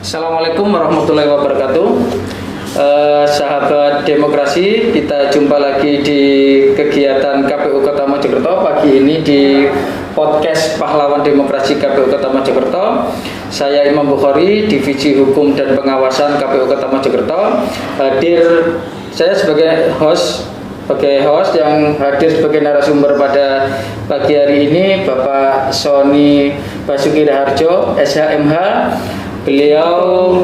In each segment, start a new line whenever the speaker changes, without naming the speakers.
Assalamualaikum warahmatullahi wabarakatuh. Sahabat demokrasi, kita jumpa lagi di kegiatan KPU Kota Mojokerto. Pagi ini di podcast Pahlawan Demokrasi KPU Kota Mojokerto. Saya Imam Bukhari, Divisi Hukum dan Pengawasan KPU Kota Mojokerto. Hadir saya sebagai host yang hadir sebagai narasumber pada pagi hari ini Bapak Sony Basuki Raharjo, SHMH. Beliau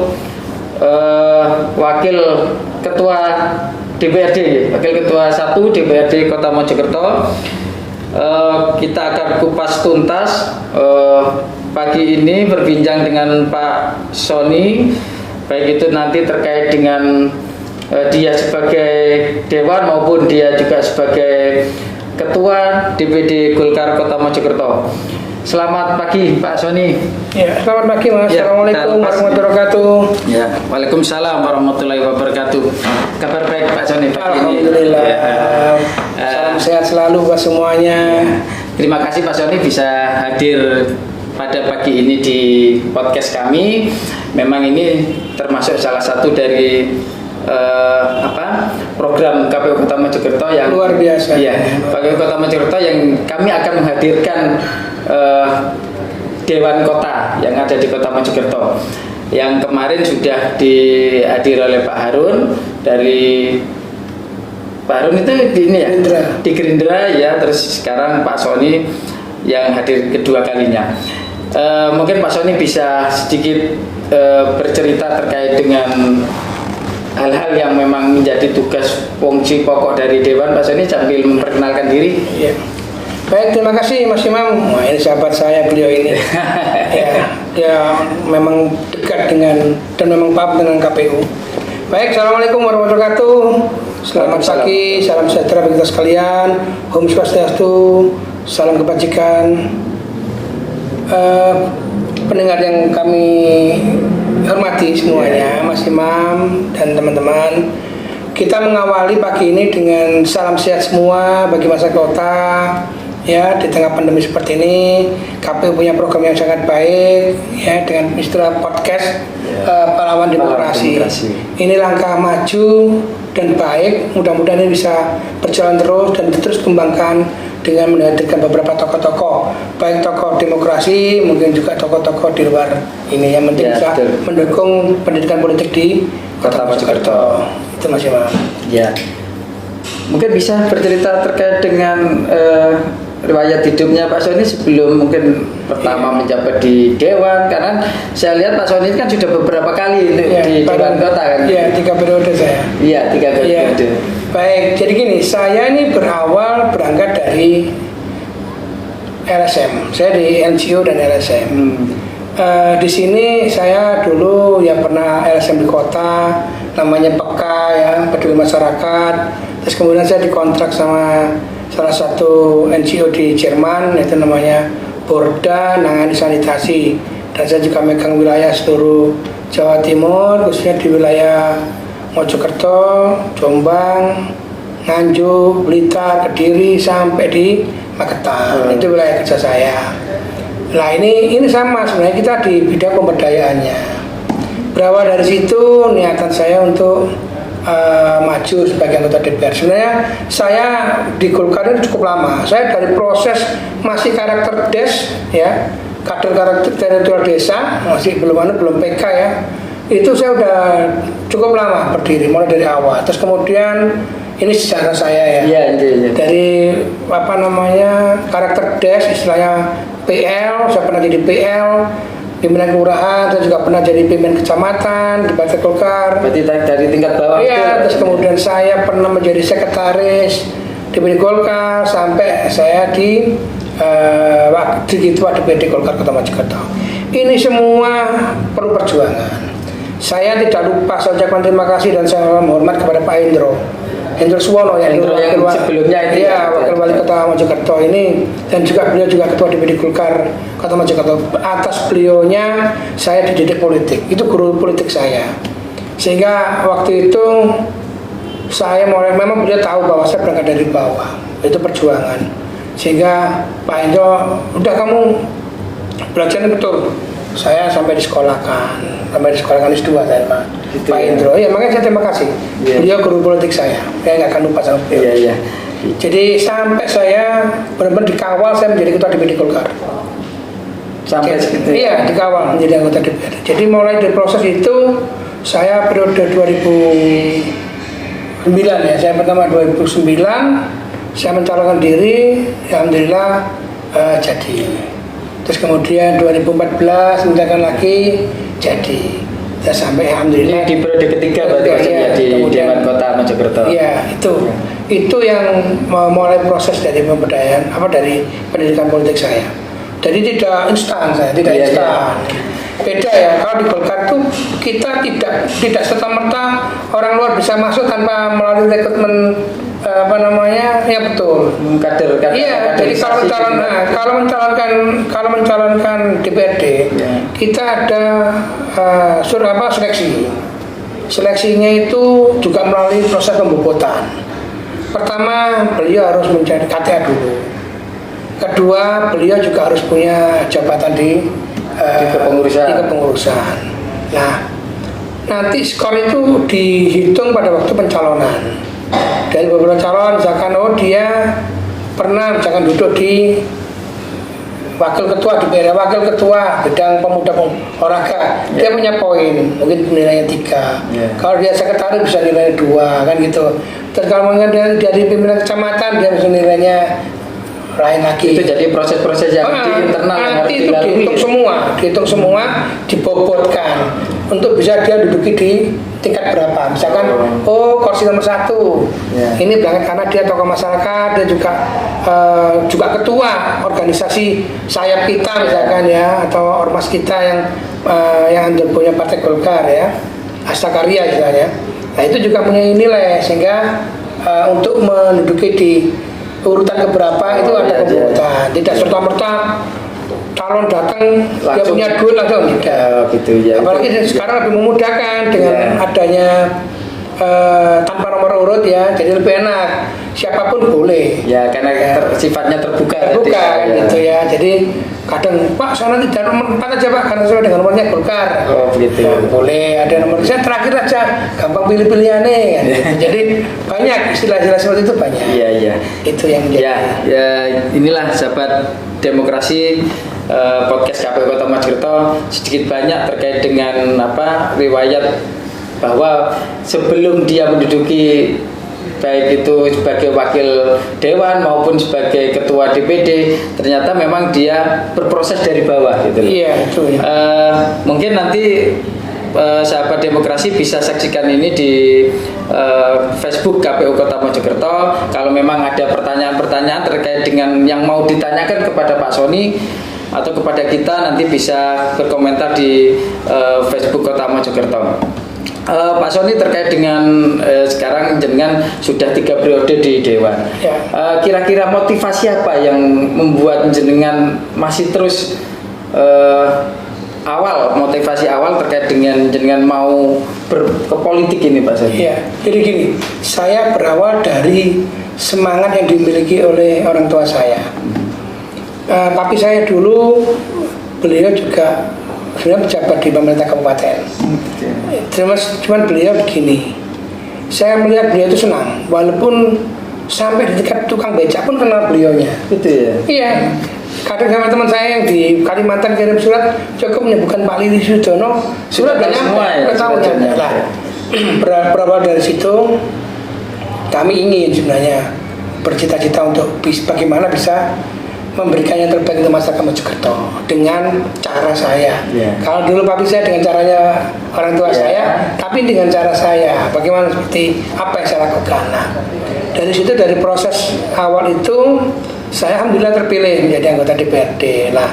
Wakil Ketua DPRD, Wakil Ketua 1 DPRD Kota Mojokerto. Kita akan kupas tuntas pagi ini berbincang dengan Pak Sony, baik itu nanti terkait dengan dia sebagai Dewan maupun dia juga sebagai Ketua DPD Golkar Kota Mojokerto. Selamat pagi Pak Sony.
Ya, selamat pagi Mas. Ya, Assalamualaikum warahmatullahi wabarakatuh.
Ya, Waalaikumsalam warahmatullahi wabarakatuh. Kabar baik Pak Sony pagi ini.
Alhamdulillah. Salam sehat selalu buat semuanya.
Terima kasih Pak Sony bisa hadir pada pagi ini di podcast kami. Memang ini termasuk salah satu dari program KPU Kota Mojokerto yang
luar biasa.
Iya, KPU Kota Mojokerto yang kami akan menghadirkan Dewan Kota yang ada di Kota Mojokerto. Yang kemarin sudah dihadiri oleh Pak Harun dari Pak Harun itu di Gerindra ya, terus sekarang Pak Sony yang hadir kedua kalinya. Mungkin Pak Sony bisa sedikit bercerita terkait dengan hal-hal yang memang menjadi tugas fungsi pokok dari Dewan. Pak Sony sambil memperkenalkan diri.
Ya. Baik, terima kasih Mas Imam. Wah, ini sahabat saya beliau ini. ya memang dekat dengan dan memang paham dengan KPU. Baik, Assalamualaikum warahmatullahi wabarakatuh. Selamat pagi, salam sejahtera bagi kita sekalian. Om Swastiastu, salam kebajikan. Pendengar yang kami hormati semuanya, Mas Imam dan teman-teman, kita mengawali pagi ini dengan salam sehat semua bagi masyarakat kota. Ya, di tengah pandemi seperti ini, KPU punya program yang sangat baik, ya, dengan istilah podcast Pahlawan Demokrasi. Ini langkah maju dan baik. Mudah-mudahan ini bisa berjalan terus dan terus kembangkan dengan menghadirkan beberapa tokoh-tokoh, baik tokoh demokrasi, mungkin juga tokoh-tokoh di luar ini yang bisa mendukung pendidikan politik di Kota Mojokerto. Itu Mas Imam.
Ya, mungkin bisa bercerita terkait dengan riwayat hidupnya Pak Sony sebelum mungkin pertama menjabat di Dewan, karena saya lihat Pak Sony kan sudah beberapa kali di Dewan Kota kan?
Iya, 3 periode saya.
Iya, 3 periode.
Ya. Baik, jadi gini, saya ini berawal berangkat dari LSM. Saya di NGO dan LSM. Di sini saya dulu ya pernah LSM di kota, namanya PEKA ya, Peduli Masyarakat. Terus kemudian saya dikontrak sama salah satu NGO di Jerman, yaitu namanya Borda Nangani Sanitasi. Dan saya juga megang wilayah seluruh Jawa Timur, khususnya di wilayah Mojokerto, Jombang, Nganjuk, Blitar, Kediri sampai di Magetan. Itu wilayah kerja saya. Nah ini sama sebenarnya kita di bidang pemberdayaannya. Berawal dari situ niatan saya untuk maju sebagai anggota DPR. Sebenarnya saya di Golkar ini cukup lama. Saya dari proses masih karakter des ya, kader teritorial desa, masih belum PK ya. Itu saya udah cukup lama berdiri, mulai dari awal. Terus kemudian ini sejarah saya ya. Dari karakter des, istilahnya PL, saya pernah jadi PL, pimpinan kelurahan, saya juga pernah jadi pimpinan kecamatan di Partai Golkar.
Berarti dari tingkat bawah.
Iya, terus kemudian saya pernah menjadi sekretaris DPD Golkar sampai saya di Ketua DPD Golkar Kota Mojokerto. Ini semua perlu perjuangan. Saya tidak lupa, saya ucapkan terima kasih dan saya menghormat kepada Pak Indro Suwono yang
sebelumnya itu
wakil wali kota Mojokerto ini, dan juga beliau juga ketua DPD Golkar Kota Mojokerto. Atas beliaunya saya dididik politik, itu guru politik saya, sehingga waktu itu saya memang beliau tahu bahwa saya berangkat dari bawah, itu perjuangan, sehingga Pak Indro udah kamu belajar betul, saya sampai disekolahkan sampai di sekolah kalis 2 saya Pak.
Gitu
Pak
ya.
Indro. Ya makanya saya terima kasih.
Iya.
Beliau guru politik saya nggak akan lupa sama beliau.
Iya, iya.
Jadi sampai saya benar-benar dikawal saya menjadi ketua DPD Golkar.
Sampai segitu.
Iya, dikawal menjadi anggota DPR. Jadi mulai dari proses itu saya periode 2009 ya. Saya pertama 2009 saya mencalonkan diri, alhamdulillah jadi. Terus kemudian 2014 mencalonkan lagi jadi. Dan sampai alhamdulillah
Ini di periode ketiga berarti maksudnya di Dewan Kota Mojokerto.
Iya, itu yang mulai proses dari pemberdayaan dari pendidikan politik saya. Jadi tidak instan saya, tidak
Iya,
instan. Beda ya, kalau di Golkar tuh kita tidak serta-merta orang luar bisa masuk tanpa melalui rekrutmen ya betul.
Kader.
Iya, jadi kalau mencalonkan DPRD,
Ya.
kita ada seleksi. Seleksinya itu juga melalui proses pembobotan. Pertama, beliau harus mencari KTA dulu. Kedua, beliau juga harus punya jabatan di kepengurusan. Nah, nanti skor itu dihitung pada waktu pencalonan. Dari beberapa calon, misalkan dia pernah misalkan duduk di wakil ketua wakil ketua bidang pemuda olahraga, dia punya poin, mungkin nilainya 3. Kalau dia sekretaris bisa nilainya 2 kan gitu. Terus kalau mungkin dia dari pimpinan kecamatan, dia bisa nilainya lain lagi.
Itu jadi proses-proses yang di internal yang harus
nanti itu
dilalui.
dihitung semua, dibobotkan untuk bisa dia duduki di tingkat berapa. Misalkan, kursi nomor 1 ini berangkat karena dia tokoh masyarakat, dia juga ketua organisasi sayap kita misalkan ya, atau ormas kita yang punya partai Golkar ya, Hasta Karya misalnya. Nah itu juga punya nilai sehingga untuk menduduki di urutan keberapa itu ada pembobotan. Tidak serta-merta calon datang dia punya duit langsung tidak.
Gitu ya.
Apalagi sekarang lebih memudahkan dengan adanya tanpa nomor urut ya, jadi lebih enak. Siapapun boleh.
Ya karena sifatnya terbuka.
Gitu ya. Jadi kadang Pak saya nanti jangan nomor 4 aja Pak karena saya dengan nomornya Golkar.
Begitu.
Boleh ada nomor saya terakhir aja, gampang pilih-pilihannya kan. Jadi banyak istilah-istilah seperti itu banyak.
Iya.
Itu yang menjadi.
Ya inilah sahabat demokrasi podcast KPU Kota Mojokerto sedikit banyak terkait dengan riwayat bahwa sebelum dia menduduki baik itu sebagai wakil dewan maupun sebagai ketua DPD ternyata memang dia berproses dari bawah gitu.
Iya itu.
Mungkin nanti sahabat demokrasi bisa saksikan ini di Facebook KPU Kota Mojokerto. Kalau memang ada pertanyaan-pertanyaan terkait dengan yang mau ditanyakan kepada Pak Sony atau kepada kita, nanti bisa berkomentar di Facebook Kota Mojokerto. Pak Sony terkait dengan sekarang jenengan sudah 3 periode di Dewan.
Ya.
Kira-kira motivasi apa yang membuat jenengan masih terus motivasi awal terkait dengan jenengan mau ke politik ini Pak Sony?
Iya, jadi gini, saya berawal dari semangat yang dimiliki oleh orang tua saya. Papi saya dulu, beliau juga sebenarnya pejabat di pemerintah kabupaten. Cuman beliau begini, saya melihat beliau itu senang, walaupun sampai di tingkat tukang becak pun kenal beliaunya.
Gitu ya?
Iya. Kadang sama teman saya yang di Kalimantan kirim surat, cukup menyebutkan Pak Lili Sujono, surat banyak
semua ya,
tahunya. Nah, berawal dari situ, kami ingin sebenarnya bercita-cita untuk bagaimana bisa memberikan yang terbaik untuk masyarakat Mojokerto dengan cara saya. Kalau dulu papi saya dengan caranya orang tua saya, tapi dengan cara saya, bagaimana seperti apa yang saya lakukan. Nah, dari situ dari proses awal itu saya alhamdulillah terpilih menjadi anggota DPRD. Nah,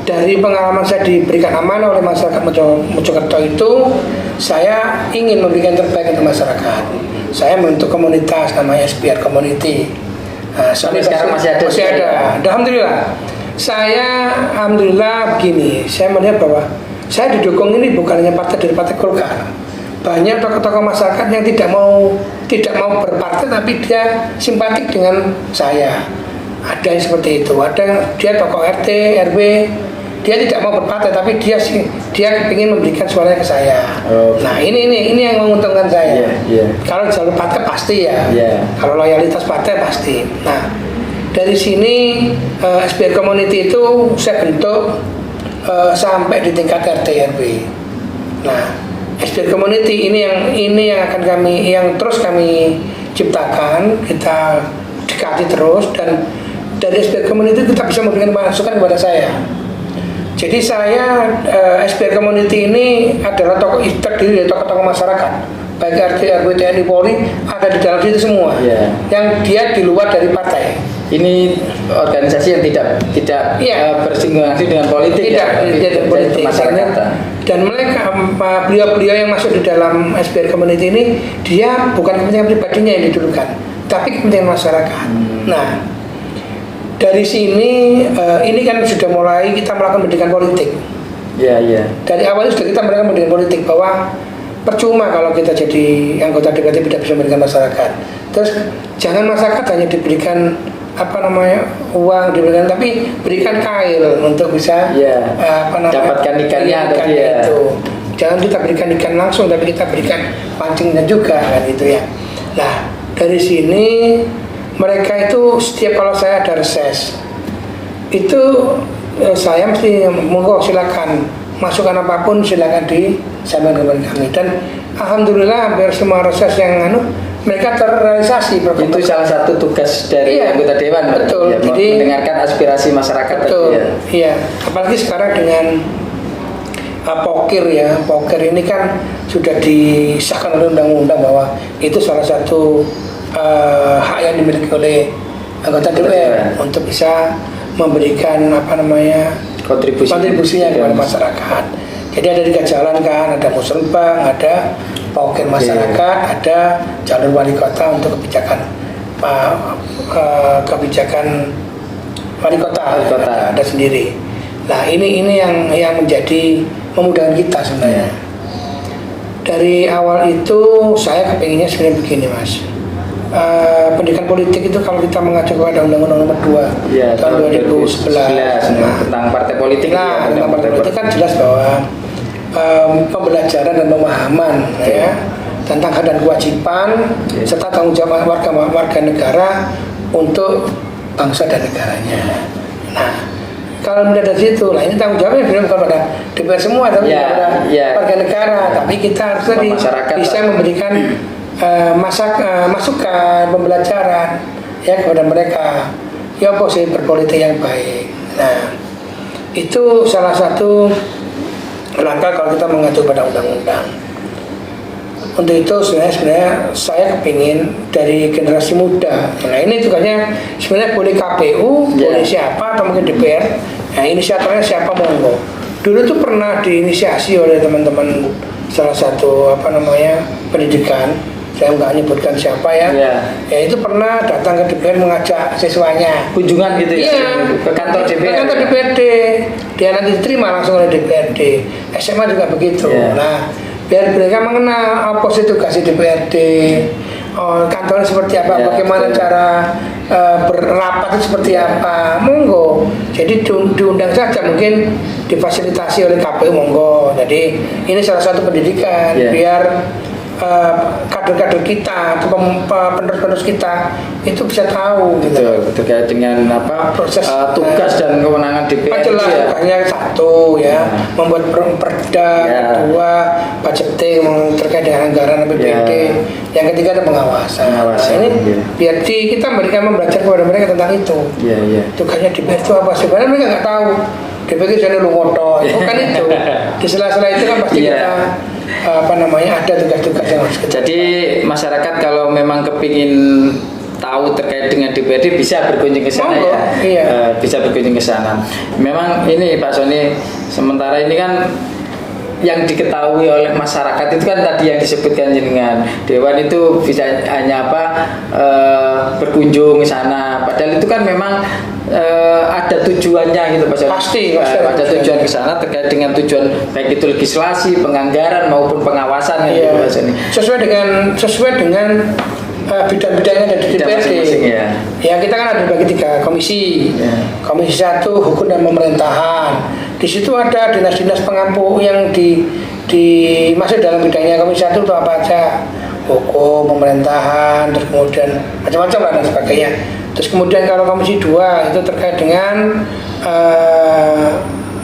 dari pengalaman saya diberikan amanah oleh masyarakat Mojokerto itu, saya ingin memberikan yang terbaik untuk masyarakat. Saya membentuk komunitas namanya SPR Community.
Sampai sekarang masih ada.
Alhamdulillah. Saya alhamdulillah begini, saya melihat bahwa saya didukung ini bukan hanya dari partai Golkar. Banyak tokoh-tokoh masyarakat yang tidak mau berpartai tapi dia simpatik dengan saya. Ada yang seperti itu. Ada dia tokoh RT, RW dia tidak mau berpartai, tapi dia ingin memberikan suaranya ke saya. Nah ini yang menguntungkan saya. Kalau jalur partai pasti ya, kalau loyalitas partai pasti. Nah dari sini SBR Community itu saya bentuk sampai di tingkat RT RW. Nah SBR Community ini yang terus kami ciptakan, kita dekati terus, dan dari SBR Community kita bisa memberikan masukan kepada saya. Jadi saya SBR Community ini adalah terdiri dari tokoh-tokoh masyarakat, baik RT, RW, TNI, Polri ada di dalam situ semua. Yang dia di luar dari partai.
Ini organisasi yang tidak bersinggungan dengan politik,
tidak politik. Dan mereka beliau-beliau yang masuk di dalam SBR Community ini, dia bukan kepentingan pribadinya yang didulukan, tapi kepentingan masyarakat. Nah dari sini ini kan sudah mulai kita melakukan pendidikan politik. Dari awal sudah kita melakukan pendidikan politik, bahwa percuma kalau kita jadi anggota DPRD tidak bisa memberikan masyarakat. Terus jangan masyarakat hanya diberikan uang, diberikan, tapi berikan kail untuk bisa
dapatkan ikannya
itu. Jangan kita berikan ikan langsung, tapi kita berikan pancingnya juga kan itu ya. Nah dari sini mereka itu setiap kalau saya ada reses itu saya mesti monggo silakan masukan apapun silakan disampaikan kepada kami, dan alhamdulillah hampir semua reses yang mereka terrealisasi.
Itu salah satu tugas dari anggota dewan.
Betul. Jadi
mendengarkan aspirasi masyarakat.
Betul. Iya. Apalagi sekarang dengan pokir ini kan sudah disahkan oleh undang-undang bahwa itu salah satu hak yang dimiliki oleh anggota DPR untuk bisa memberikan kontribusinya kepada masyarakat. Jadi ada 3 jalan kan, ada musrembang, ada pokir masyarakat, ada jalur wali kota untuk kebijakan wali kota ada sendiri. Nah ini yang menjadi memudahkan kita sebenarnya. Dari awal itu saya kepinginnya sebenarnya begini Mas. Pendidikan politik itu kalau kita mengacu kepada Undang-Undang Nomor 2 tahun 2011
tentang partai politik.
Tentang partai politik kan jelas bahwa pembelajaran dan pemahaman tentang hak dan kewajiban serta tanggung jawab warga negara untuk bangsa dan negaranya. Nah kalau melihat dari situ, ini tanggung jawabnya bukan kepada DPR semua, tapi kepada warga negara. Tapi kita harus bisa memberikan masukan, pembelajaran kepada mereka posisi berpolitik yang baik. Nah itu salah satu langkah kalau kita mengacu pada undang-undang. Untuk itu sebenarnya saya kepingin dari generasi muda. Nah ini tugasnya sebenarnya boleh KPU, boleh siapa, atau mungkin DPR. Nah inisiatornya siapa monggo. Dulu tuh pernah diinisiasi oleh teman-teman salah satu pendidikan. Saya nggak nyebutkan siapa ya itu pernah datang ke DPR mengajak siswanya
kunjungan gitu ke kantor DPR.
Ke kantor DPRD, dia nanti diterima langsung oleh DPRD. SMA juga begitu. Nah, biar mereka mengenal apa sih tugas DPRD, kantornya seperti apa, bagaimana cara berrapat itu seperti apa, monggo. Jadi diundang saja, mungkin difasilitasi oleh KPU, monggo. Jadi ini salah satu pendidikan biar kader-kader kita atau penerus-penerus kita itu bisa tahu
terkait dengan proses tugas dan kewenangan DPR.
Jelas tugasnya satu membuat perda, kedua budgeting terkait dengan anggaran APBD, yang ketiga ada pengawasan. Ini biar kita belajar kepada mereka tentang itu. Tugasnya DPR itu apa sebenarnya mereka nggak tahu. DPR itu jadi lungoto, bukan itu. Di sela-sela itu kan pasti kita ada tugas-tugas yang harus kita.
Jadi masyarakat kalau memang kepingin tahu terkait dengan DPRD bisa berkunjung ke sana bisa berkunjung ke sana. Memang ini Pak Sony, sementara ini kan yang diketahui oleh masyarakat itu kan tadi yang disebutkan dengan dewan itu bisa hanya berkunjung ke sana, padahal itu kan memang ada tujuannya gitu Pak Sony.
Pasti
ada tujuan ke sana terkait dengan tujuan baik itu legislasi, penganggaran maupun pengawasan gitu Pak Sony.
Sesuai dengan bidang-bidangnya ada di DPRD. Kita kan ada bagi 3 komisi. Komisi 1 hukum dan pemerintahan. Di situ ada dinas-dinas pengampu yang masuk dalam bidangnya Komisi 1 itu apa aja, hukum, pemerintahan, terus kemudian macam-macam lah dan sebagainya. Terus kemudian kalau Komisi 2 itu terkait dengan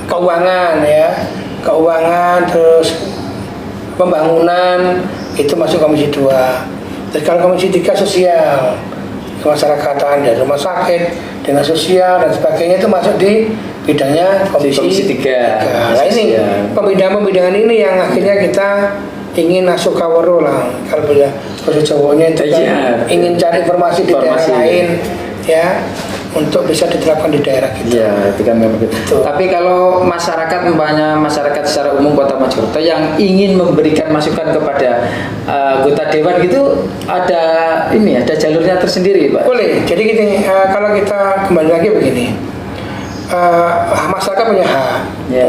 keuangan ya, keuangan, terus pembangunan itu masuk Komisi 2. Terus kalau Komisi 3 sosial, kemasyarakatan, ya rumah sakit, dinas sosial dan sebagainya itu masuk di bidangnya Komisi 3. Nah ini pembidangan ini yang akhirnya kita ingin masuk kawero lah, kalau bahasa Jawanya itu kan ingin cari informasi di daerah lain ya, untuk bisa diterapkan di daerah kita.
Iya, itu kan memang gitu. Tapi kalau masyarakat, umpamanya masyarakat secara umum Kota Mojokerto yang ingin memberikan masukan kepada anggota dewan gitu, ada jalurnya tersendiri, Pak.
Boleh. Jadi gini, kalau kita kembali lagi begini, masyarakat punya hak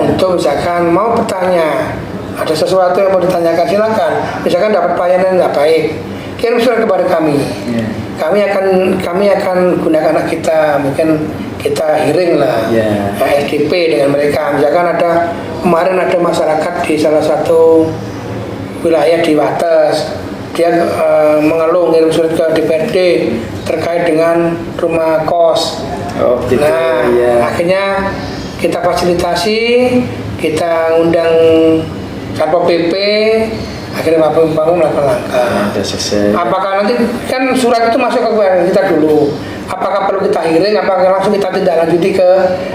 untuk misalkan mau bertanya, ada sesuatu yang mau ditanyakan silakan. Misalkan dapat pelayanan nggak baik, kirim surat kepada kami. Kami akan gunakan anak kita, mungkin kita hearing lah, SDP dengan mereka. Misalkan kemarin ada masyarakat di salah satu wilayah di Wates, dia mengeluh ngirim surat ke DPRD terkait dengan rumah kos. Akhirnya kita fasilitasi, kita undang Satpol PP, akhirnya Bapak melakukan langkah. Apakah nanti kan surat itu masuk ke kita dulu, apakah perlu kita hearing, apakah langsung kita tidak lanjuti ke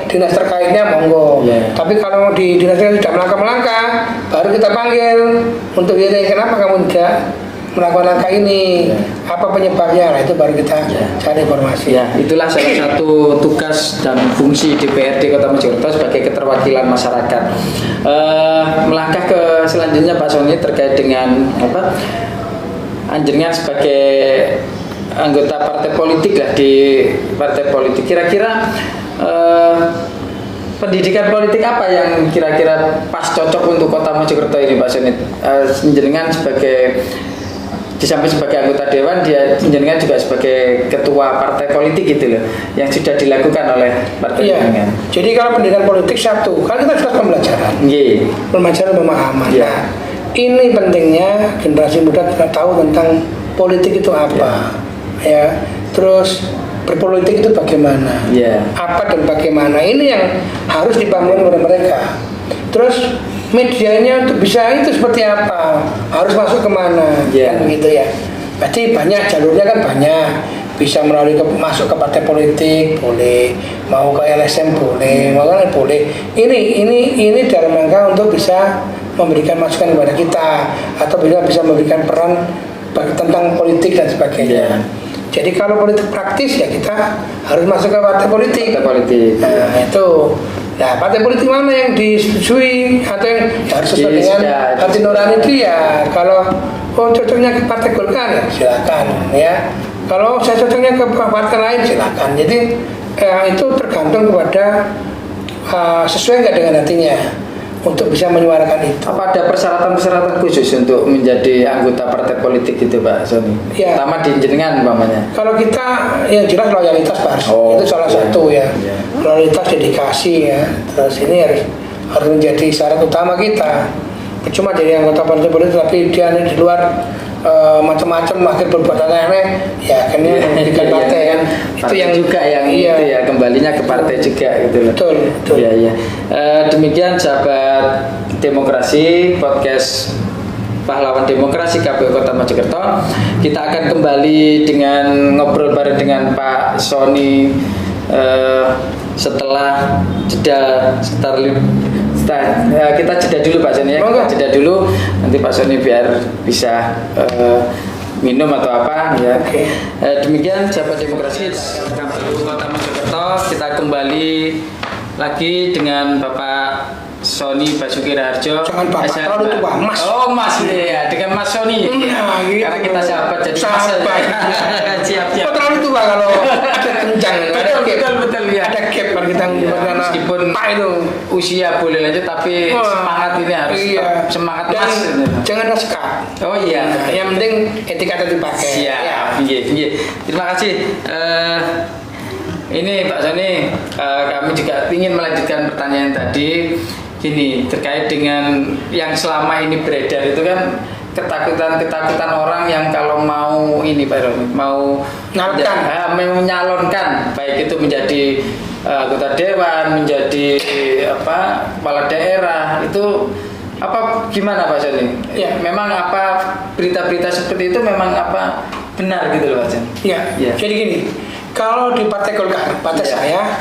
dinas terkaitnya, monggo. Tapi kalau di dinas terkait tidak melangkah, baru kita panggil untuk hearing, kenapa kamu tidak melakukan langkah ini, apa penyebabnya, nah itu baru kita cari informasi.
Ya, itulah salah satu tugas dan fungsi DPRD Kota Mojokerto sebagai keterwakilan masyarakat. Melangkah ke selanjutnya Pak Sony terkait dengan anjingnya sebagai anggota partai politik lah, di partai politik. Kira-kira pendidikan politik apa yang kira-kira pas cocok untuk Kota Mojokerto ini, Pak Sony? Jenengan sebagai di samping sebagai anggota dewan, dia jenengan juga sebagai ketua partai politik gitu loh, yang sudah dilakukan oleh partai jenengan.
Jadi kalau pendidikan politik satu, kan kita sudah pembelajaran, pembelajaran pemahaman. Nah, ini pentingnya generasi muda tahu tentang politik itu apa, ya. Terus berpolitik itu bagaimana, apa dan bagaimana, ini yang harus dibangun oleh mereka. Terus medianya untuk bisa itu seperti apa, harus masuk kemana, kan begitu ya. Berarti banyak jalurnya, kan banyak, bisa melalui masuk ke partai politik boleh, mau ke LSM boleh, boleh. Ini dalam rangka untuk bisa memberikan masukan kepada kita, atau bisa memberikan peran tentang politik dan sebagainya. Jadi kalau politik praktis ya kita harus masuk ke partai politik. Nah itu. Nah, partai politik mana yang disetujui atau yang harus sesuai dengan hati nurani dia. Kalau cocoknya ke partai Golkar ya silakan ya. Kalau saya cocoknya ke partai lain silakan. Jadi itu tergantung kepada sesuai nggak dengan hatinya untuk bisa menyuarakan itu.
Apa ada persyaratan-persyaratan khusus untuk menjadi anggota partai politik itu, Pak Sony? Pertama di jenengan umpamanya.
Kalau kita yang jelas loyalitas, Pak. Itu salah satu ya. Loyalitas, dedikasi ya. Terus ini harus menjadi syarat utama kita. Cuma jadi anggota partai politik tapi dia di luar macam-macam, akhir berbuat aneh, ya akhirnya memberikan partai kan.
Itu yang juga yang itu ya, kembalinya ke partai juga gitu loh.
Betul.
Iya. Demikian sahabat demokrasi, podcast Pahlawan Demokrasi KPU Kota Mojokerto. Kita akan kembali dengan ngobrol bareng dengan Pak Sony setelah kita jeda dulu Pak Sony ya. Kita jeda dulu, nanti Pak Sony biar bisa minum atau apa ya. Demikian sahabat demokrasi KPU Kota Mojokerto. Kita kembali lagi dengan Bapak Sony Basuki Raharjo.
Jangan Bapak, terlalu tua, Mas.
Oh Mas ya, dengan Mas Sony.
Gitu.
Karena kita sahabat jadi
sahabat.
Siap.
Kok terlalu tua kalau ada kencang,
betul ya.
Ada gap kalau kita
meskipun
itu
usia boleh lanjut, tapi semangat ini harus semangat Mas.
Jangan sekat.
Oh iya.
Yang penting etika itu dipakai.
Siap. Iya. Terima kasih. Ini Pak Sony, kami juga ingin melanjutkan pertanyaan tadi. Gini, terkait dengan yang selama ini beredar itu kan ketakutan orang yang kalau mau ini Pak Sony, mau menyalonkan, baik itu menjadi anggota dewan, menjadi kepala daerah, itu gimana Pak Sony?
Ya.
Memang berita-berita seperti itu memang benar gitu loh Pak Sony?
Ya. Jadi gini, kalau di Partai Golkar, partai saya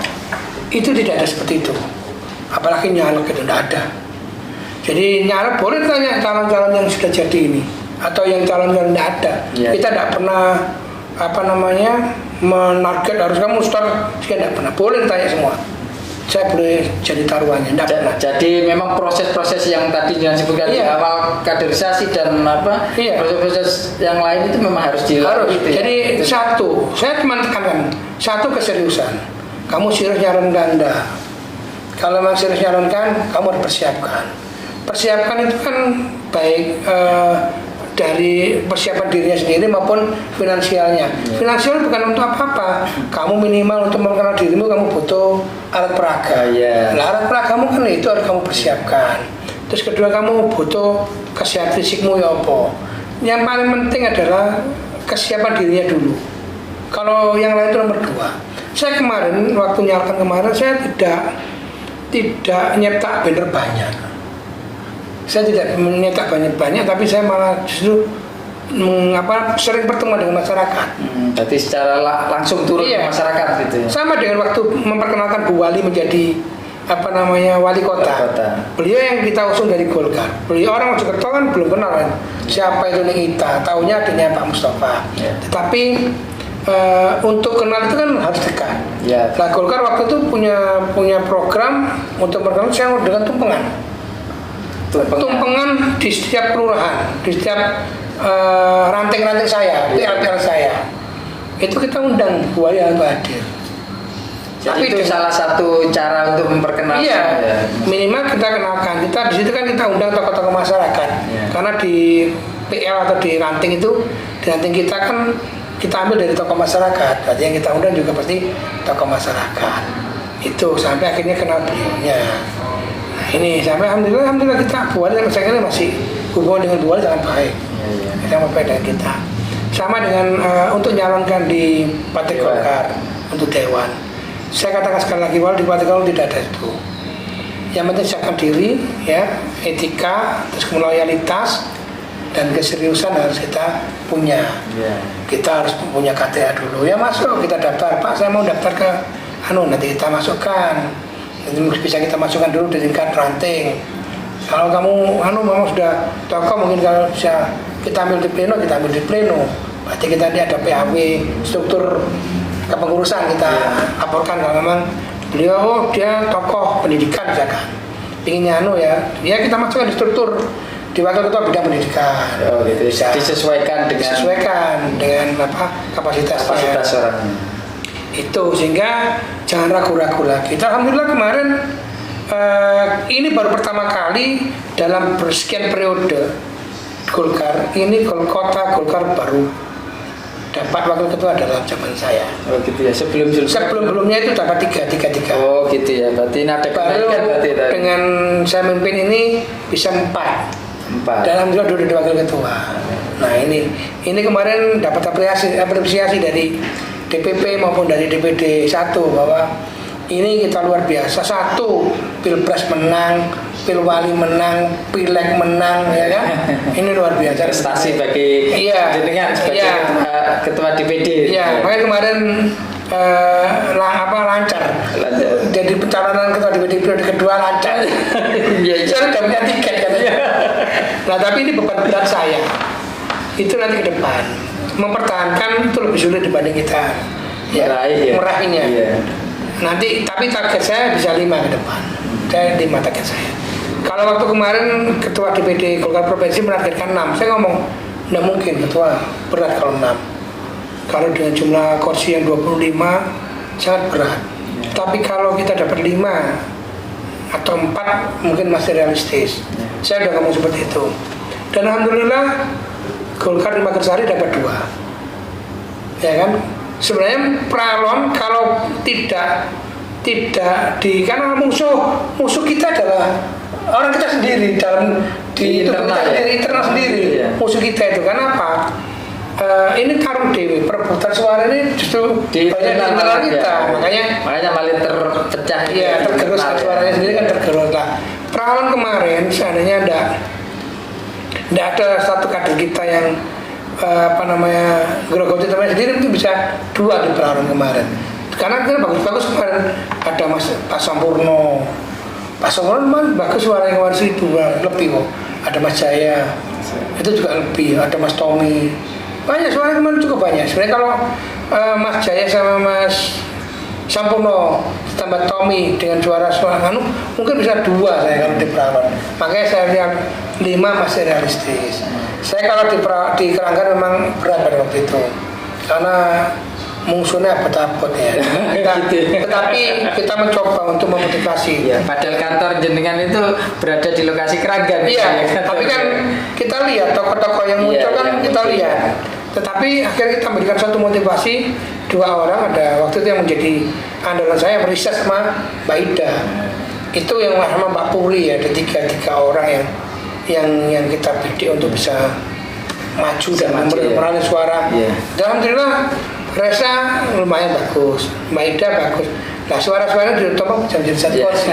itu tidak ada seperti itu. Apalagi nyalek itu tidak ada. Jadi nyalek boleh tanya calon-calon yang sudah jadi ini atau yang calon-calon tidak ada. Kita tidak pernah menarget harus kamu start, saya tidak pernah. Boleh tanya semua. Saya boleh jadi taruhannya, tidak pernah.
Jadi memang proses-proses yang tadi yang disebutkan di awal, kaderisasi dan proses-proses yang lain itu memang harus dilakukan.
Harus. Jadi satu, saya cuma tekankan satu, keseriusan. Kamu serius nyalon ganda. Kalau memang serius nyalonkan, kamu harus persiapkan. Persiapkan itu kan baik dari persiapan dirinya sendiri maupun finansialnya. Finansial bukan untuk apa-apa. Kamu minimal untuk mengenal dirimu, kamu butuh alat peraga. Alat peragamu kan itu harus kamu persiapkan. Terus kedua, kamu butuh kesehatan fisikmu ya apa. Yang paling penting adalah kesiapan dirinya dulu. Kalau yang lain itu nomor dua. Saya kemarin waktu nyalkan kemarin saya tidak nyetak banner banyak. Saya tidak menyetak banyak, tapi saya malah justru sering bertemu dengan masyarakat.
Berarti secara langsung turun ke masyarakat gitu ya.
Sama dengan waktu memperkenalkan Bu Wali menjadi wali kota. Beliau yang kita usung dari Golkar. Beliau orang Mojokerto kan belum kenal kan siapa itu Nita, taunya adanya Pak Mustafa. Tetapi untuk kenal itu kan harus dekat. Nah, Golkar waktu itu punya program untuk perkenalan saya dengan tumpengan di setiap kelurahan, di setiap ranting-ranting saya, PL saya. Itu kita undang Bu Wali untuk hadir.
Jadi itu salah satu cara untuk memperkenalkan.
Minimal kita kenalkan. Kita di situ kan kita undang tokoh-tokoh masyarakat. Karena di PL atau di ranting itu, di ranting kita kan kita ambil dari tokoh masyarakat. Berarti yang kita undang juga pasti tokoh masyarakat. Itu sampai akhirnya kenal beliaunya. Ini sampai alhamdulillah kita Bu Wali, saya kira masih hubungan dengan Bu Wali sangat baik. Kita membaik dengan kita. Sama dengan untuk nyalonkan di Partai Golkar untuk dewan. Saya katakan sekali lagi, di Partai Golkar tidak ada itu. Yang penting siapkan diri, etika, terus loyalitas dan keseriusan harus kita punya. Kita harus punya KTA dulu. Masuk kita daftar, Pak saya mau daftar ke nanti kita masukkan. Nanti bisa kita masukkan dulu di tingkat ranting. Kalau kamu memang sudah tokoh, mungkin kalau bisa kita ambil di pleno, kita ambil di pleno. Berarti kita nanti ada PAW, struktur kepengurusan kita laporkan kalau memang beliau dia tokoh pendidikan misalkan. Pinginnya kita masukkan di struktur di wakil ketua bidang pendidikan.
Gitu. Disesuaikan
dengan kapasitas
orangnya.
Itu sehingga jangan ragu-ragu lagi. Alhamdulillah kemarin ini baru pertama kali dalam sekian periode Golkar ini kota Golkar baru dapat wakil ketua dalam zaman saya.
Gitu ya.
Sebelumnya itu dapat tiga.
Gitu ya. Berarti ada kenaikan berarti.
Dengan saya memimpin ini bisa 4. Dalam juga dua wakil ketua. Nah ini kemarin dapat apresiasi dari DPP maupun dari DPD 1 bahwa ini kita luar biasa. 1, Pilpres menang, Pilwali menang, Pileg menang, ya kan? Ini luar biasa.
Prestasi bagi jenengan sebagai ketua DPD.
Makanya kemarin lancar. Jadi pencalonan ketua DPD periode kedua lancar. Saya sudah punya tiket katanya. Nah tapi ini beban berat saya. Itu nanti ke depan mempertahankan itu lebih sulit dibanding kita meraihnya. Nanti tapi target saya bisa 5 ke depan. Saya 5 target saya. Kalau waktu kemarin ketua DPD Golkar Provinsi menargetkan 6, saya ngomong tidak mungkin ketua, berat kalau 6. Kalau dengan jumlah kursi yang 25 sangat berat. Tapi kalau kita dapat 5 atau 4 mungkin masih realistis. Saya sudah ngomong seperti itu. Dan alhamdulillah Golkar di Makassar dapat 2. Ya kan? sebenarnya pralon kalau tidak karena musuh kita adalah orang kita sendiri dalam di tubuh kita sendiri, internal sendiri.
Iya.
Musuh kita itu karena apa? Ini tarung dewi, perebutan suara ini justru
Di
banyak di internal kita, makanya
malah terpecah.
ya tergerus suaranya sendiri kan tergerus lah. Pralon kemarin seandainya tidak ada satu kader kita yang gerogoti teman sendiri, itu bisa 2 di pralon kemarin. Karena kan bagus-bagus kemarin, ada Pak Sampurno bagus suaranya kemarin 1000 lebih kok. Ada Mas Jaya itu juga lebih, ada Mas Tommy, banyak suara kemarin cukup banyak. Sebenarnya kalau Mas Jaya sama Mas Sampurno tambah Tommy dengan suara mungkin bisa 2 saya kalau di pralon. Makanya saya lihat 5 masih realistis. Saya kalau di Keranggan memang berat pada waktu itu karena musuhnya abot-abot ya. Tetapi kita mencoba untuk memotivasi.
Ya, padahal kantor jenengan itu berada di lokasi Keranggan.
Iya, tapi kan kita lihat tokoh-tokoh yang muncul kita lihat. Tetapi akhirnya kita memberikan satu motivasi 2 orang, ada waktu itu yang menjadi andalan saya riset sama Mbak Ida. Itu yang sama Mbak Puri ya, ada 3 orang yang kita bidik untuk bisa maju dan meraih suara. Alhamdulillah Resa lumayan bagus, Mbak Ida bagus. Nah suara-suaranya di Tomo jadi 1 kursi.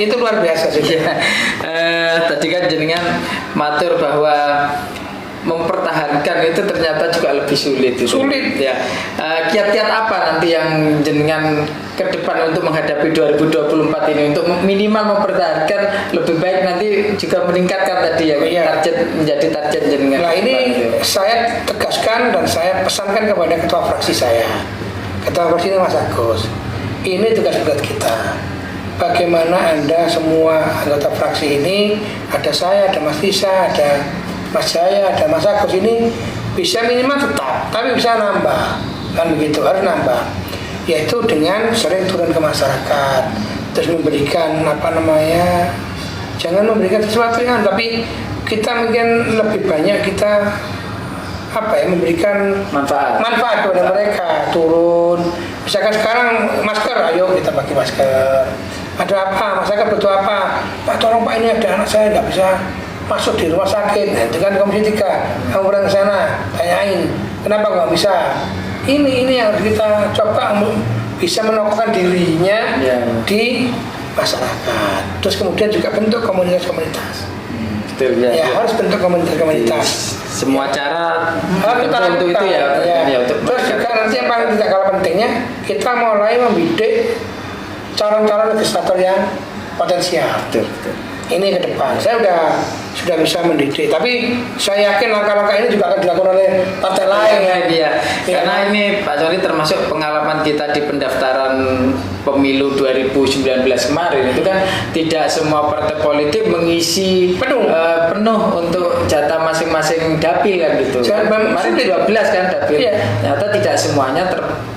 Itu luar biasa sih.
Tadi kan jenengan matur bahwa mempertahankan itu ternyata juga lebih sulit.
Sulit
ya. Kiat-kiat apa nanti yang jenengan ke depan untuk menghadapi 2024 ini untuk minimal mempertahankan, lebih baik nanti juga meningkatkan tadi ya target menjadi target jenengan.
Nah ini saya tegaskan dan saya pesankan kepada ketua fraksi saya. Ketua fraksi ini Mas Agus. Ini tugas berat kita. Bagaimana Anda semua anggota fraksi ini, ada saya, ada Mas Risa, ada Mas Jaya, ada Mas Agus ini bisa minimal tetap, tapi bisa nambah, kan begitu, harus nambah, yaitu dengan sering turun ke masyarakat, terus memberikan jangan memberikan sesuatu yang, tapi kita mungkin lebih banyak kita memberikan manfaat kepada mereka, turun, misalkan sekarang masker, ayo kita pakai masker, ada apa, masyarakat butuh apa, Pak tolong Pak ini ada anak saya nggak bisa masuk di rumah sakit, dengan Komisi 3 kamu ke sana tanyain kenapa nggak bisa. Ini yang harus kita coba bisa menokohkan dirinya di masyarakat. Terus kemudian juga bentuk komunitas-komunitas.
Betul,
harus bentuk komunitas-komunitas.
Semua cara
kita
untuk itu ya.
Terus juga nanti yang paling tidak kalah pentingnya, kita mulai membidik calon-calon legislator yang potensial.
Betul.
Ini ke depan saya sudah bisa mendidik, tapi saya yakin langkah-langkah ini juga akan dilakukan oleh partai lain.
Karena ini Pak Soni termasuk pengalaman kita di pendaftaran pemilu 2019 kemarin itu kan tidak semua partai politik mengisi penuh untuk jatah masing-masing dapil kan gitu. Kemarin 12 kan dapil. Ternyata tidak semuanya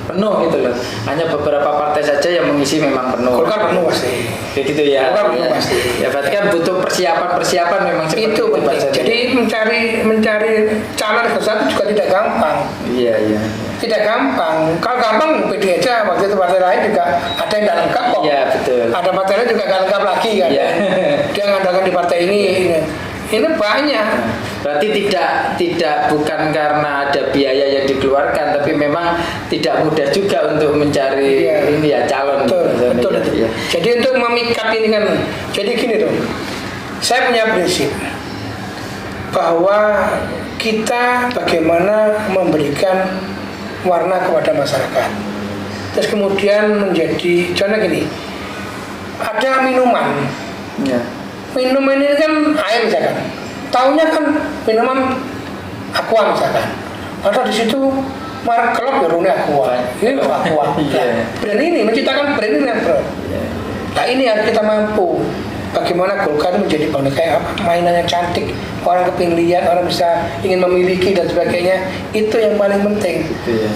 penuh gitu loh. Hanya beberapa partai saja yang mengisi memang penuh.
Golkar penuh pasti.
Begitu ya.
Golkar penuh pasti.
Ya berarti kan butuh persiapan memang seperti itu.
Jadi mencari calon satu juga tidak gampang.
Iya.
Tidak gampang. Kalau gampang PD aja, waktu itu partai lain juga ada yang tidak lengkap kok.
Iya betul.
Ada partai lain juga nggak lengkap lagi kan. Dia ngandalkan di partai ini. Ini banyak.
Berarti tidak bukan karena ada biaya yang dikeluarkan, tapi memang tidak mudah juga untuk mencari calon.
Betul. Jadi untuk memikat ini kan, jadi gini tuh. Saya punya prinsip bahwa kita bagaimana memberikan warna kepada masyarakat. Terus kemudian menjadi, contoh gini, ada minuman. Minuman ini kan air misalkan, tahunya kan minuman aqua misalkan, padahal di situ merek klub ya aqua, ini aqua. Brand ini menciptakan brand ini Nah ini harus kita mampu. Bagaimana Golkar menjadi bangga kayak apa, mainan yang cantik, orang kepingin lihat, orang bisa ingin memiliki dan sebagainya. Itu yang paling penting.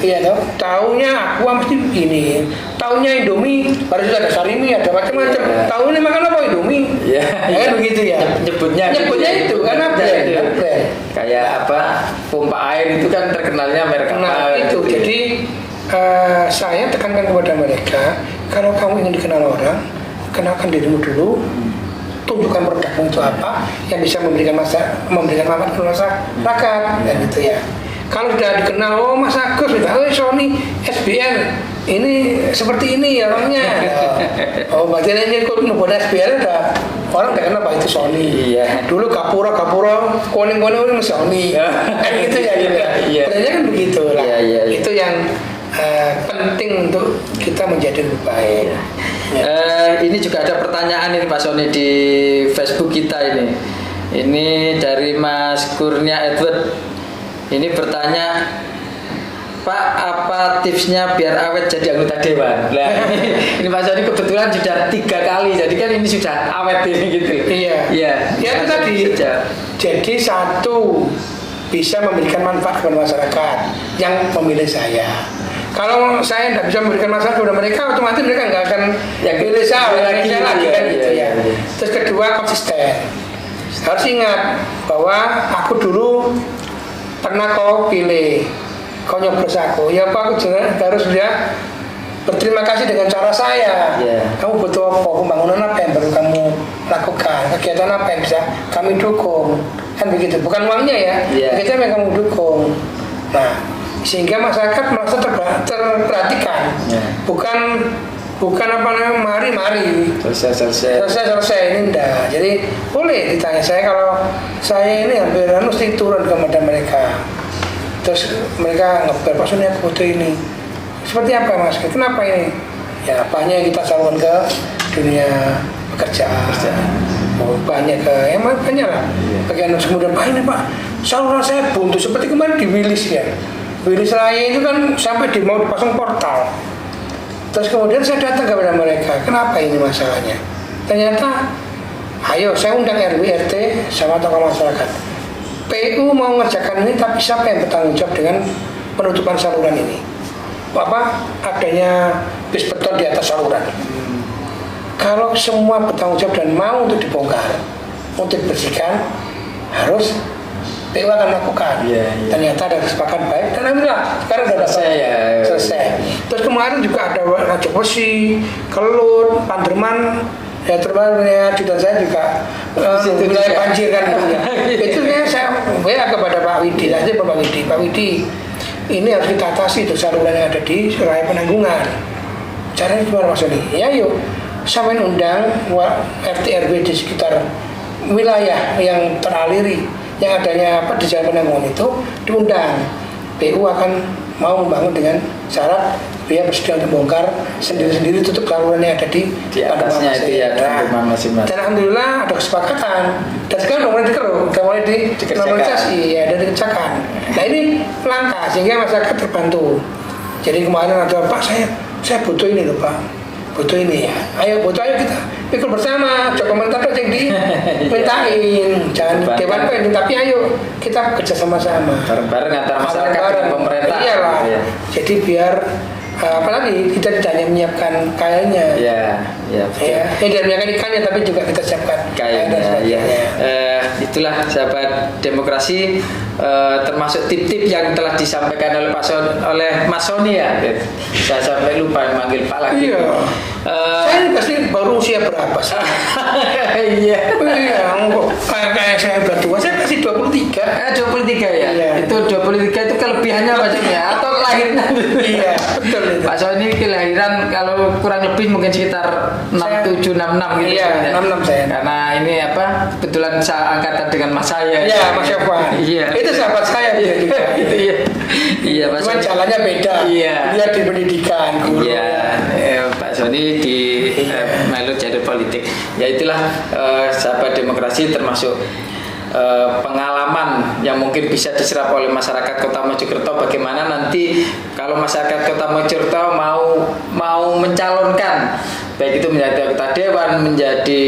Iya toh, taunya aqua mesti ini, taunya Indomie, baru juga ada Sarimi, ada macam-macam. Tahunya makan apa Indomie? Begitu ya. Nyebutnya itu karena brand.
Kayak apa, pompa air itu kan terkenalnya merek apa.
Nah itu, jadi saya tekankan kepada mereka, kalau kamu ingin dikenal orang, kenalkan dirimu dulu, tunjukkan produkmu itu apa yang bisa memberikan manfaat ke masyarakat, dan gitu ya. Kalau sudah dikenal, oh Mas Agus, oh Sony, SBL, ini seperti ini orangnya. Oh berarti ini ikut buat SBL udah orang udah kenal Pak itu Sony.
Iya.
Dulu Gapura, kuning Sony. Gitu ya.
Iya.
Sebenarnya kan begitu lah.
Iya.
Itu yang penting untuk kita menjadi lebih baik.
Ini juga ada pertanyaan ini Pak Sony di Facebook kita ini. Ini dari Mas Kurnia Edward. Ini bertanya, Pak, apa tipsnya biar awet jadi anggota dewan? Nah, ini Pak Sony kebetulan sudah 3 kali, jadi kan ini sudah awet ini gitu.
Iya. Ya itu tadi. Jadi satu, bisa memberikan manfaat kepada masyarakat yang memilih saya. Kalau saya tidak bisa memberikan manfaat kepada mereka, otomatis mereka nggak akan pilih saya lagi kan gitu ya. Terus kedua, konsisten. Harus ingat bahwa aku dulu pernah kau pilih, kau nyoblos aku, ya Pak, aku juga harus dia berterima kasih dengan cara saya. Kamu butuh apa, pembangunan apa yang baru kamu lakukan, kegiatan apa yang bisa kami dukung, kan begitu, bukan uangnya ya, kegiatan yang kamu dukung. Nah, sehingga masyarakat merasa terperhatikan, bukan apa namanya mari selesai ini enggak. Jadi boleh ditanya saya, kalau saya ini hampir mesti turun kepada mereka, terus mereka ngeber Pak Sony aku butuh ini, seperti apa Mas, kenapa ini, ya banyak kita salurkan ke dunia pekerjaan, banyak ke banyak lah bagian. Kemudian Pak ini Pak, saluran saya buntu seperti kemarin di Wilis ya, Wilis Raya itu kan sampai mau dipasang portal. Terus kemudian saya datang kepada mereka, kenapa ini masalahnya? Ternyata, ayo saya undang RW, RT, sama tokoh masyarakat. PU mau ngerjakan ini, tapi siapa yang bertanggung jawab dengan penutupan saluran ini? Adanya bis beton di atas saluran. Kalau semua bertanggung jawab dan mau untuk dibongkar, untuk dibersihkan, harus PU akan melakukan. Ternyata ada kesepakatan baik, dan alhamdulillah sekarang sudah selesai. Terus kemarin juga ada Raja Besi, Kelut, Panderman, ya termasuk dan saya juga wilayah banjir kan gitu ya. Itu saya WA kepada Pak Widi, nanti Pak Widi, ini harus kita atasi itu saluran yang ada di Raya Penanggungan. Caranya gimana Mas Sony? Ya yuk, sampai undang RT RW di sekitar wilayah yang teraliri, yang adanya di Jalan Penanggungan itu diundang. PU akan mau membangun dengan syarat biaya bersedia untuk bongkar sendiri-sendiri tutup saluran yang ada di
atasnya itu ya, masing-masing.
Dan alhamdulillah ada kesepakatan. Dan sekarang udah mulai dinormalisasi ya, dan dikerjakan. Nah ini langkah sehingga masyarakat terbantu. Jadi kemarin ada Pak, saya butuh ini loh Pak, butuh ini ya. Ayo kita pikir bersama, coba komentar yang dimintain, jangan dewan penting, tapi ayo kita kerja sama-sama.
Bareng-bareng antara masyarakat dan pemerintah.
Iyalah. Jadi biar apalagi kita tidak hanya menyiapkan kayanya. Tidak menyiapkan ikannya, tapi juga kita siapkan
kayanya. Itulah sahabat demokrasi, termasuk tip-tip yang telah disampaikan oleh Mas Sony ya. Saya sampai lupa manggil Pak lagi.
Saya pasti baru usia berapa sih? Kayak saya udah tua, saya kasih 23.
23 ya? Itu 23 itu kelebihannya maksudnya atau kelahiran?
Iya, betul itu.
Pak Sony kelahiran kalau kurang lebih mungkin sekitar 67, 66 gitu.
Iya, 66 saya.
Karena ini kebetulan angkatan dengan mas saya.
Iya, Mas Yofan.
Iya.
Itu sahabat saya juga.
Iya, Pak
Sony. Cuma jalannya beda.
Iya.
Dia di pendidikan.
Iya, Pak Sony di melut jalur politik. Ya itulah sahabat demokrasi, termasuk pengalaman yang mungkin bisa diserap oleh masyarakat Kota Mojokerto. Bagaimana nanti kalau masyarakat Kota Mojokerto mau mencalonkan, baik itu menjadi anggota dewan, menjadi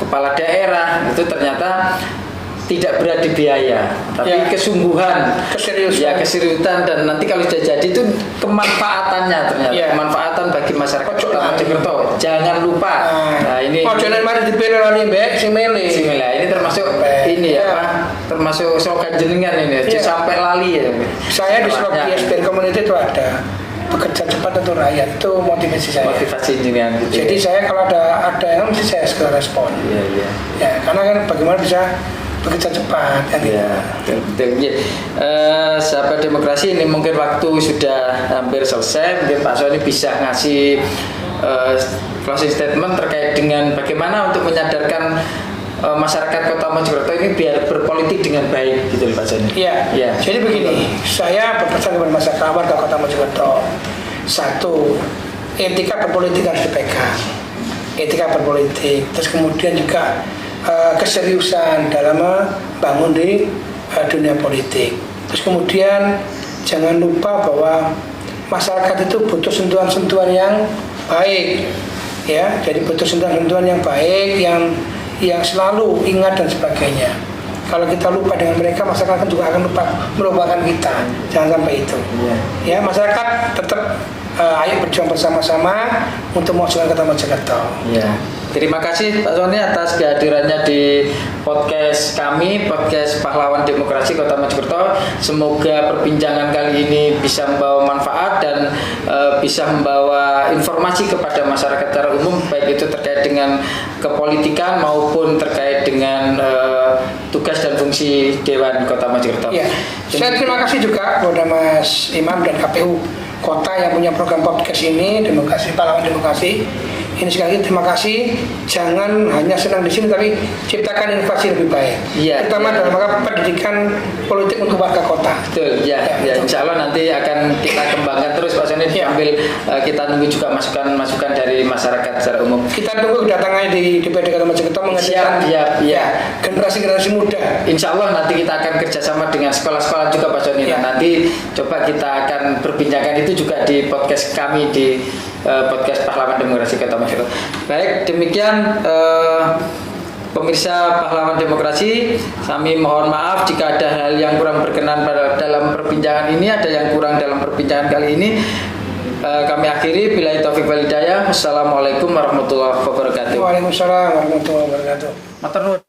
kepala daerah, itu ternyata tidak berat di biaya, tapi
Ya.
kesungguhan,
Keseriusan.
ya keseriusan, dan nanti kalau sudah jadi itu kemanfaatannya ternyata,
Ya.
kemanfaatan bagi masyarakat
Ojo
Kota
lali.
Mojokerto. Jangan lupa. Nah, ini
jangan mari dipilih oleh mbak si mele.
Bismillah, ini termasuk ini ya,
Ya.
Pak, termasuk slogan jenengan ini,
Ya.
sampai lali ya.
Saya di
Setelahnya.
Slogan Spirit Community itu ada bekerja cepat untuk rakyat, itu motivasi saya.
Motivasi jenengan gitu.
Jadi saya kalau ada yang mesti saya segera respon.
Iya, iya.
Ya, karena kan bagaimana bisa bekerja cepat kan gitu.
Ya, betul. Ya. Sahabat demokrasi, ini mungkin waktu sudah hampir selesai. Mungkin Pak Sony bisa ngasih closing statement terkait dengan bagaimana untuk menyadarkan masyarakat Kota Mojokerto ini biar berpolitik dengan baik gitu Pak Sony.
Iya.
Ya.
Jadi begini, saya berpesan kepada masyarakat warga Kota Mojokerto. Satu, etika berpolitik harus dipegang. Etika berpolitik. Terus kemudian juga keseriusan dalam membangun di dunia politik. Terus kemudian jangan lupa bahwa masyarakat itu butuh sentuhan-sentuhan yang baik, ya. Jadi butuh sentuhan-sentuhan yang baik, yang selalu ingat dan sebagainya. Kalau kita lupa dengan mereka, masyarakat juga akan lupa melupakan kita. Jangan sampai itu. Ya, masyarakat tetap ayo berjuang bersama-sama untuk mewujudkan Kota Mojokerto.
Ya. Terima kasih Pak Sony atas kehadirannya di podcast kami, podcast Pahlawan Demokrasi Kota Mojokerto. Semoga perbincangan kali ini bisa membawa manfaat dan bisa membawa informasi kepada masyarakat secara umum, baik itu terkait dengan kepolitikan maupun terkait dengan tugas dan fungsi Dewan Kota Mojokerto.
Ya, saya terima kasih juga kepada Mas Imam dan KPU Kota yang punya program podcast ini, Demokrasi Pahlawan Demokrasi. Ini sekali lagi terima kasih. Jangan hanya senang di sini, tapi ciptakan inovasi lebih baik.
Iya,
Terutama
iya.
dalam rangka pendidikan politik untuk warga kota.
Betul, ya,
Ya,
insya Allah nanti akan kita kembangkan terus Pak Sony,
Ya.
sambil kita nunggu juga masukan-masukan dari masyarakat secara umum.
Kita tunggu kedatangannya di DPRD Kota Mojokerto menghadirkan
Siap.
generasi-generasi muda.
Insya Allah nanti kita akan kerjasama dengan sekolah-sekolah juga Pak Sony.
Ya.
Nanti coba kita akan perbincangkan itu juga di podcast kami di podcast Pahlawan Demokrasi Kota Mojokerto. Baik, demikian pemirsa Pahlawan Demokrasi, kami mohon maaf jika ada hal yang kurang berkenan dalam perbincangan ini, ada yang kurang dalam perbincangan kali ini. Kami akhiri, billahi taufiq wal hidayah. Wassalamualaikum warahmatullahi wabarakatuh.
Waalaikumsalam warahmatullahi wabarakatuh.
Matur nuwun.